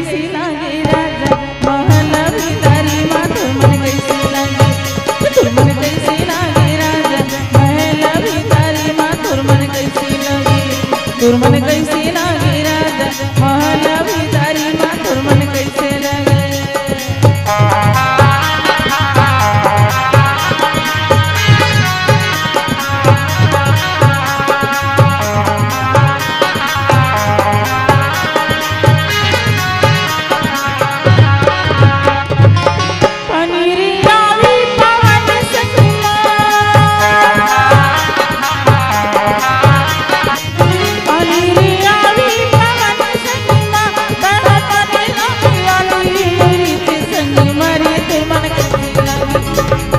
कैसी लागे राजा महला भितारी माँ तोर मन कैसी लागे तोर मन कैसी लागे राजा महला भितारी माँ तोर मन कैसी लागे तोर मन कैसी लागे राजा महला भितारी माँ तोर मन कैसे लागे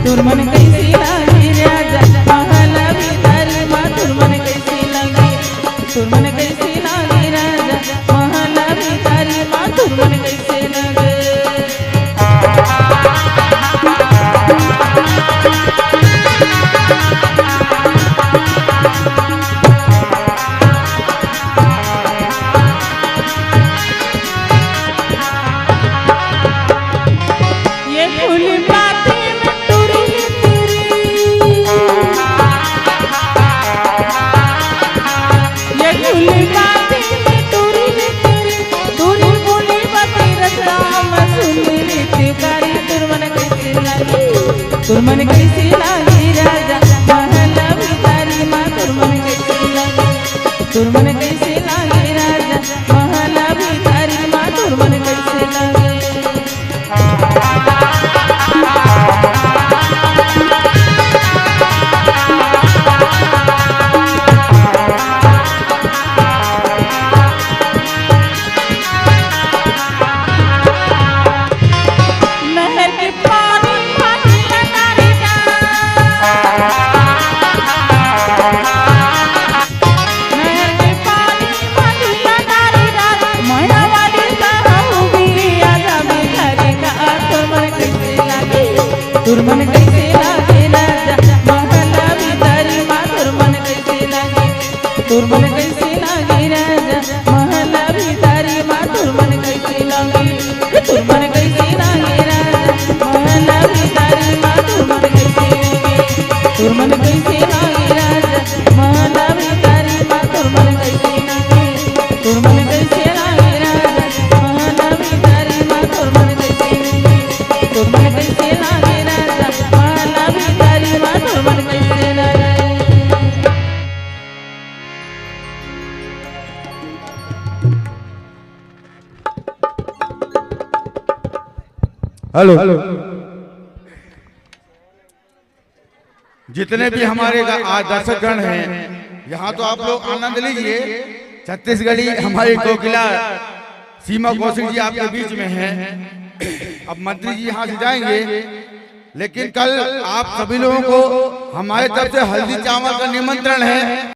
तोर मन कैसी लागे राजा महला भितारी माँ तोर मन कैसी लागे तोर मन कैसी लागे राजा महला भितारी माँ तोर मन कैसे लागे ये फूल तोर मन कैसी लागे राजा महला भितारी माँ तोर मन कैसी लागे तोर मन कैसी लागे राजा महला भितारी माँ तोर मन कैसे लागे तोर मन कैसे लागे राजा महला भितारी माँ तोर मन कैसे लागे तोर मन कैसे लागे राजा महला भितारी माँ तोर मन कैसे लागे तोर मन कैसे लागे राजा महला भितारी माँ तोर मन कैसे लागे तोर मन कैसे लागे राजा महला भितारी माँ तोर मन कैसे लागे तोर मन कैसे लागे राजा महला भितारी माँ तोर मन कैसे लागे तोर मन कैसे लागे हेलो जितने भी हमारे आज दर्शकगण हैं यहाँ तो आप लोग आनंद लीजिए। छत्तीसगढ़ी हमारी कोकिला सीमा कौशिक जी आपके बीच में हैं। अब मंत्री जी यहाँ से जाएंगे, लेकिन कल आप सभी लोगों को हमारे तरफ से हल्दी चावल का निमंत्रण है।